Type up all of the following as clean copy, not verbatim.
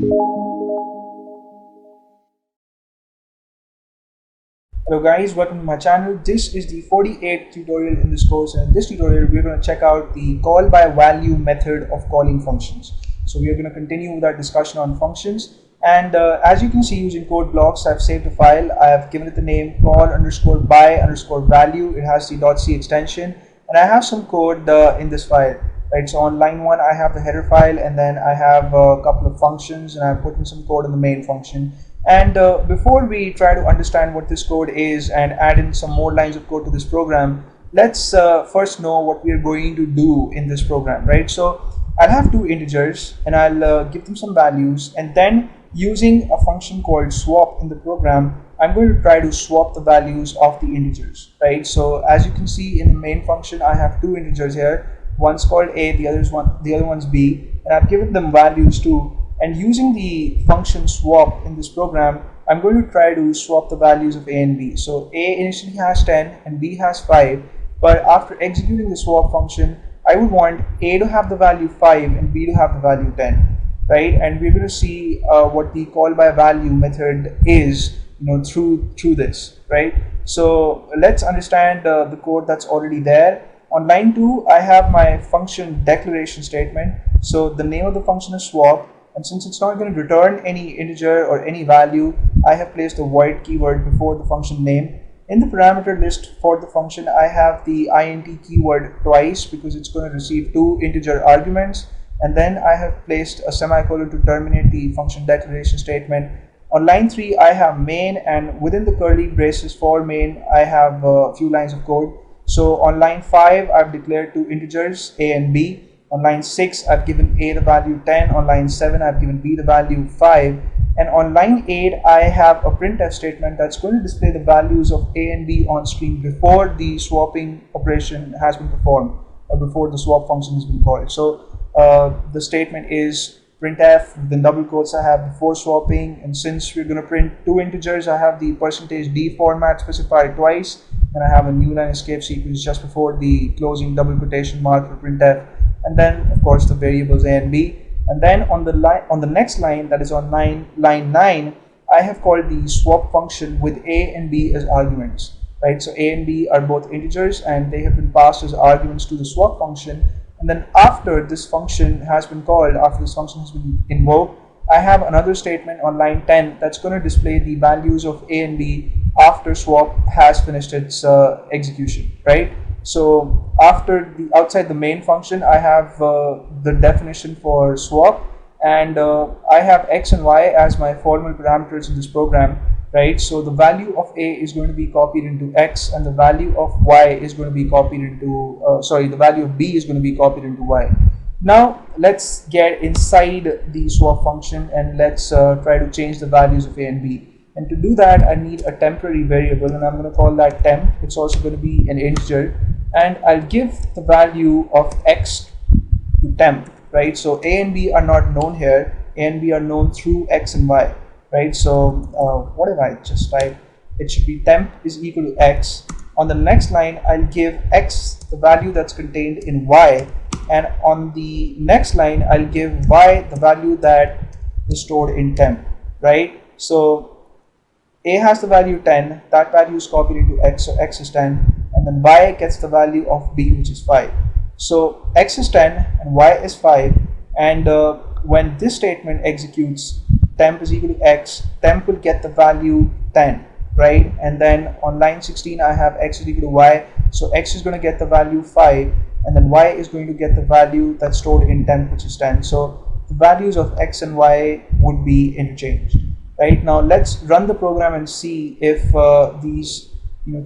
Hello guys, welcome to my channel. This is the 48th tutorial in this course, and in this tutorial we're going to check out the call by value method of calling functions. So we are going to continue with our discussion on functions, and as you can see, using code blocks, I've saved a file. I have given it the name call_by_value. It has the .c extension, and I have some code in this file. Right, so on line 1 I have the header file, and then I have a couple of functions, and I've put in some code in the main function. And before we try to understand what this code is and add in some more lines of code to this program, let's first know what we are going to do in this program, right? So I'll have two integers, and I'll give them some values, and then using a function called swap in the program, I'm going to try to swap the values of the integers, right? So as you can see in the main function, I have two integers here. One's called a, the other one's b, and I've given them values too. And using the function swap in this program, I'm going to try to swap the values of a and b. So a initially has 10 and b has 5, but after executing the swap function, I would want a to have the value 5 and b to have the value 10, right? And we're going to see what the call by value method is, through this, right? So let's understand the code that's already there. On line 2, I have my function declaration statement. So the name of the function is swap, and since it's not going to return any integer or any value, I have placed a void keyword before the function name. In the parameter list for the function, I have the int keyword twice because it's going to receive two integer arguments, and then I have placed a semicolon to terminate the function declaration statement. On line 3, I have main, and within the curly braces for main, I have a few lines of code. So on line 5, I've declared two integers, a and b. On line 6, I've given a the value 10. On line 7, I've given b the value 5. And on line 8, I have a printf statement that's going to display the values of a and b on screen before the swapping operation has been performed, or before the swap function has been called. So the statement is printf, within double quotes I have before swapping, and since we're going to print two integers, I have the %d format specified twice, and I have a new line escape sequence just before the closing double quotation mark for printf, and then of course the variables a and b. And then on the next line, that is on line 9, I have called the swap function with a and b as arguments, right? So a and b are both integers, and they have been passed as arguments to the swap function. And then after this function has been called, after this function has been invoked, I have another statement on line 10 that's going to display the values of a and b after swap has finished its execution, right? So after outside the main function, I have the definition for swap, and I have x and y as my formal parameters in this program, right? So the value of a is going to be copied into x, and the value of y is going to be copied into the value of b is going to be copied into y. Now let's get inside the swap function, and let's try to change the values of a and b. And to do that, I need a temporary variable, and I'm going to call that temp. It's also going to be an integer, and I'll give the value of x to temp, right? So a and b are not known here. A and b are known through x and y, right? So what if I just type, it should be temp is equal to x. On the next line, I'll give x the value that's contained in y, and on the next line, I'll give y the value that is stored in temp, right? So a has the value 10, that value is copied into x, so x is 10, and then y gets the value of b, which is 5. So x is 10 and y is 5, and when this statement executes, temp is equal to x, temp will get the value 10, right? And then on line 16, I have x is equal to y, so x is going to get the value 5, and then y is going to get the value that's stored in temp, which is 10. So the values of x and y would be interchanged. Right, now let's run the program and see if these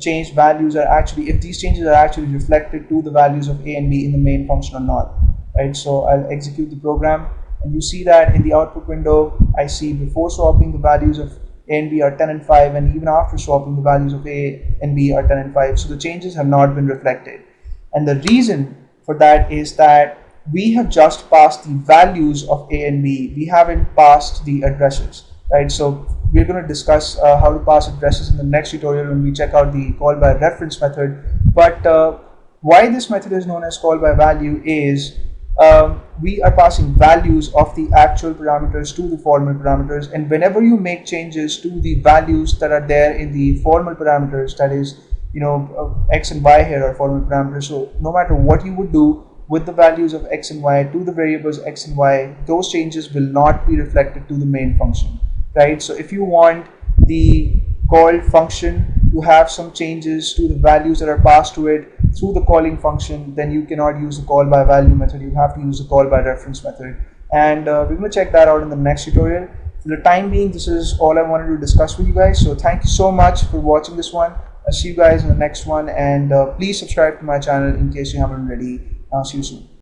changed values are actually, if these changes are actually reflected to the values of a and b in the main function or not. Right, so I'll execute the program, and you see that in the output window, I see before swapping the values of a and b are 10 and 5, and even after swapping the values of a and b are 10 and 5. So the changes have not been reflected, and the reason for that is that we have just passed the values of a and b. We haven't passed the addresses. Right, so we're going to discuss how to pass addresses in the next tutorial when we check out the call by reference method. But why this method is known as call by value is we are passing values of the actual parameters to the formal parameters, and whenever you make changes to the values that are there in the formal parameters, that is, x and y here are formal parameters, so no matter what you would do with the values of x and y to the variables x and y, those changes will not be reflected to the main function, right? So if you want the called function to have some changes to the values that are passed to it through the calling function, then you cannot use the call by value method. You have to use the call by reference method, and we're going to check that out in the next tutorial. For the time being, this is all I wanted to discuss with you guys, so thank you so much for watching this one. I'll see you guys in the next one, and please subscribe to my channel in case you haven't already. See you soon.